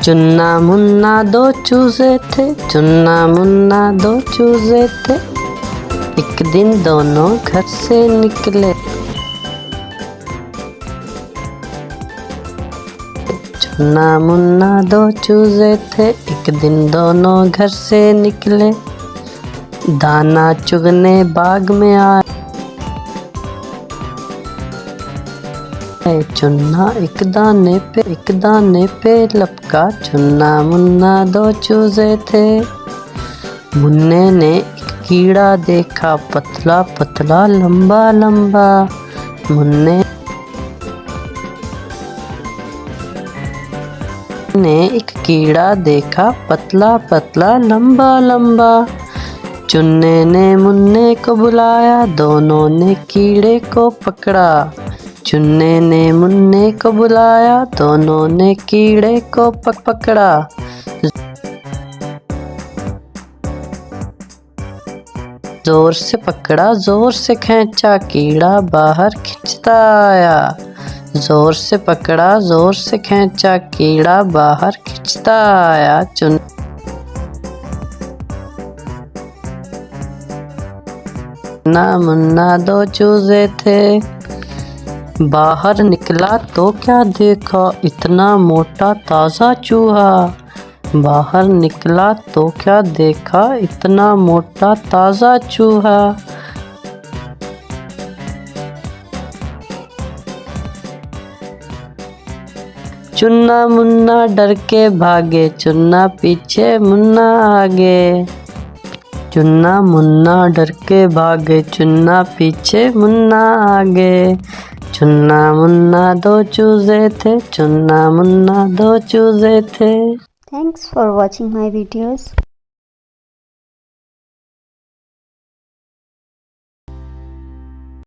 चुन्ना मुन्ना दो चूजे थे, चुन्ना मुन्ना दो चूजे थे। एक दिन दोनों घर से निकले। चुन्ना मुन्ना दो चूजे थे, एक दिन दोनों घर से निकले। दाना चुगने बाग में आए। चुन्ना एक दाने पे लपका। चुन्ना मुन्ना दो चूजे थे। मुन्ने ने एक कीड़ा देखा, पतला पतला लंबा लंबा। मुन्ने ने एक कीड़ा देखा, पतला पतला लंबा लंबा। चुन्ने ने मुन्ने को बुलाया, दोनों ने कीड़े को पकड़ा। चुन्ने ने मुन्ने को बुलाया, दोनों ने कीड़े को पकड़ा। जोर से पकड़ा, जोर से खींचा, कीड़ा बाहर खिंचता आया। जोर से पकड़ा, जोर से खींचा, कीड़ा बाहर खिंचता आया। चुन्ना मुन्ना दो चूजे थे। बाहर निकला तो क्या देखा, इतना मोटा ताज़ा चूहा। बाहर निकला तो क्या देखा, इतना मोटा ताज़ा चूहा। चुन्ना मुन्ना डर के भागे, चुन्ना पीछे मुन्ना आगे। चुन्ना मुन्ना डर के भागे, चुन्ना पीछे मुन्ना आगे। चुन्ना मुन्ना दो चूजे थे, चुन्ना मुन्ना दो चूजे थे। Thanks for watching my videos.